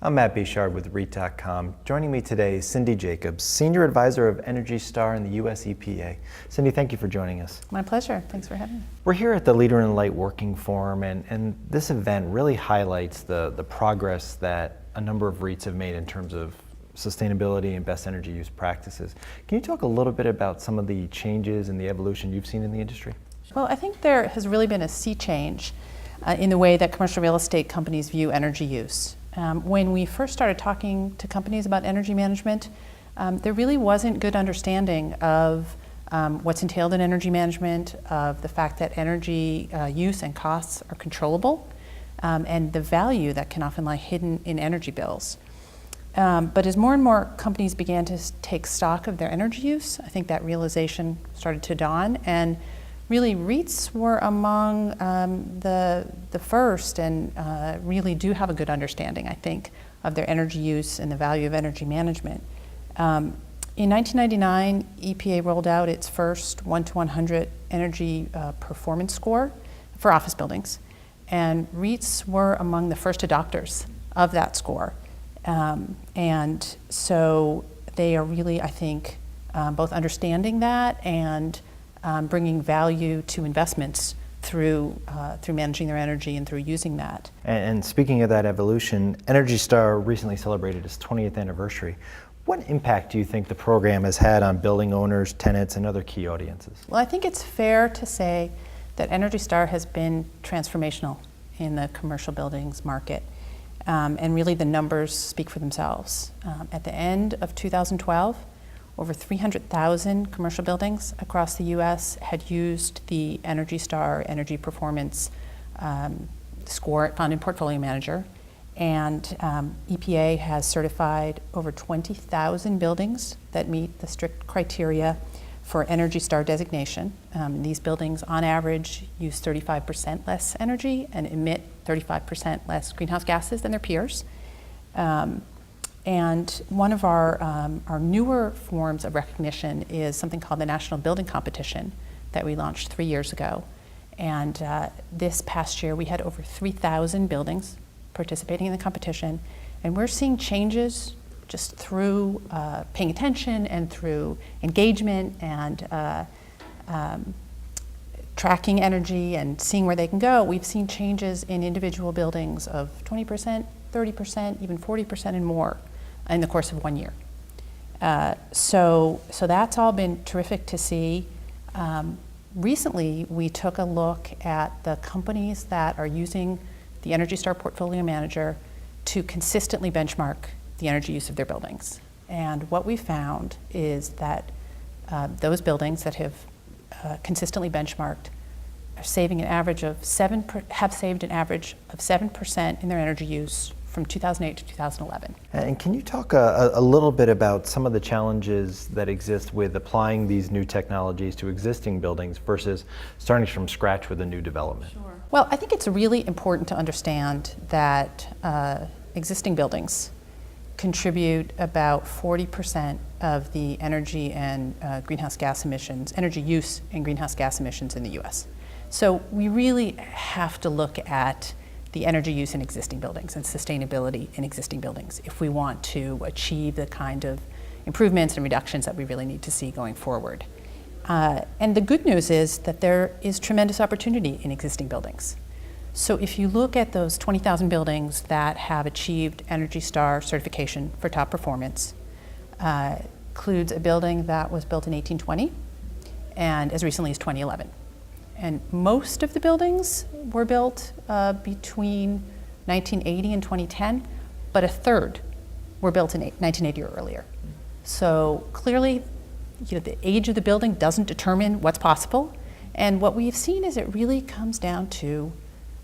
I'm Matt Bichard with REIT.com. Joining me today is Cindy Jacobs, Senior Advisor of Energy Star in the US EPA. Cindy, thank you for joining us. My pleasure. Thanks for having me. We're here at the Leader in Light Working Forum, and this event really highlights the progress that a number of REITs have made in terms of sustainability and best energy use practices. Can you talk a little bit about some of the changes and the evolution you've seen in the industry? Well, I think there has really been a sea change in the way that commercial real estate companies view energy use. When we first started talking to companies about energy management, there really wasn't good understanding of what's entailed in energy management, of the fact that energy use and costs are controllable, and the value that can often lie hidden in energy bills. But as more and more companies began to take stock of their energy use, I think that realization started to dawn, and really REITs were among the first and really do have a good understanding, I think, of their energy use and the value of energy management. In 1999, EPA rolled out its first 1 to 100 energy performance score for office buildings, and REITs were among the first adopters of that score. And so they are really, I think, both understanding that and bringing value to investments through managing their energy and through using that. And speaking of that evolution, Energy Star recently celebrated its 20th anniversary. What impact do you think the program has had on building owners, tenants, and other key audiences? Well, I think it's fair to say that Energy Star has been transformational in the commercial buildings market. And really the numbers speak for themselves. At the end of 2012, over 300,000 commercial buildings across the US had used the Energy Star Energy Performance score found in Portfolio Manager. And EPA has certified over 20,000 buildings that meet the strict criteria for Energy Star designation. These buildings on average use 35% less energy and emit 35% less greenhouse gases than their peers. And one of our newer forms of recognition is something called the National Building Competition that we launched 3 years ago. And this past year we had over 3,000 buildings participating in the competition, and we're seeing changes just through paying attention and through engagement and tracking energy and seeing where they can go. We've seen changes in individual buildings of 20%, 30%, even 40% and more in the course of 1 year. So that's all been terrific to see. Recently, we took a look at the companies that are using the Energy Star Portfolio Manager to consistently benchmark the energy use of their buildings. And what we found is that those buildings that have consistently benchmarked are saving an average of have saved an average of 7% in their energy use from 2008 to 2011. And can you talk a little bit about some of the challenges that exist with applying these new technologies to existing buildings versus starting from scratch with a new development? Sure. Well, I think it's really important to understand that existing buildings contribute about 40% of the energy and greenhouse gas emissions, energy use and greenhouse gas emissions in the US. So we really have to look at the energy use in existing buildings and sustainability in existing buildings if we want to achieve the kind of improvements and reductions that we really need to see going forward. And the good news is that there is tremendous opportunity in existing buildings. So if you look at those 20,000 buildings that have achieved Energy Star certification for top performance, includes a building that was built in 1820 and as recently as 2011. And most of the buildings were built between 1980 and 2010, but a third were built in 1980 or earlier. So clearly, the age of the building doesn't determine what's possible. And what we've seen is it really comes down to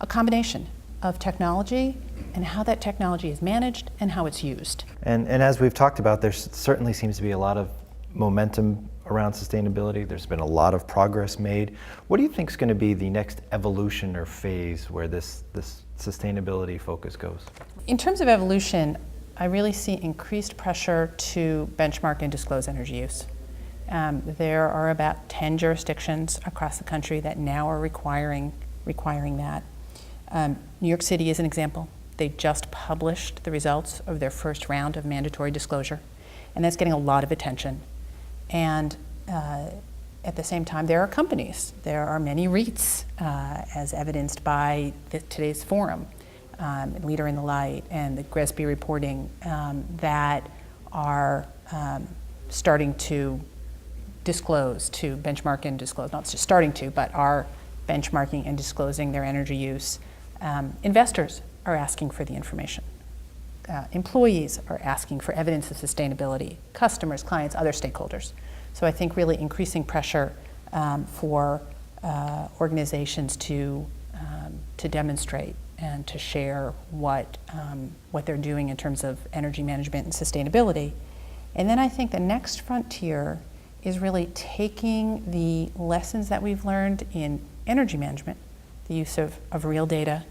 a combination of technology and how that technology is managed and how it's used. And as we've talked about, there certainly seems to be a lot of momentum around sustainability. There's been a lot of progress made. What do you think is going to be the next evolution or phase where this sustainability focus goes? In terms of evolution, I really see increased pressure to benchmark and disclose energy use. There are about 10 jurisdictions across the country that now are requiring that. New York City is an example They just published the results of their first round of mandatory disclosure, and that's getting a lot of attention. And at the same time, there are companies. There are many REITs, as evidenced by today's forum, Leader in the Light and the GRESB reporting, that are starting to disclose, to benchmark and disclose, not just starting to, but are benchmarking and disclosing their energy use. Investors are asking for the information. Employees are asking for evidence of sustainability, customers, clients, other stakeholders. So I think really increasing pressure for organizations to demonstrate and to share what they're doing in terms of energy management and sustainability. And then I think the next frontier is really taking the lessons that we've learned in energy management, the use of real data,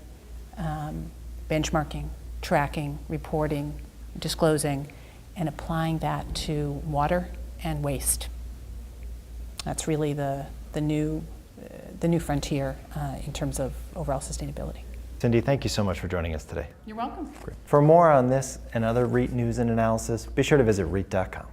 benchmarking, tracking, reporting, disclosing, and applying that to water and waste. That's really the new frontier in terms of overall sustainability. Cindy, thank you so much for joining us today. You're welcome. For more on this and other REIT news and analysis, be sure to visit REIT.com.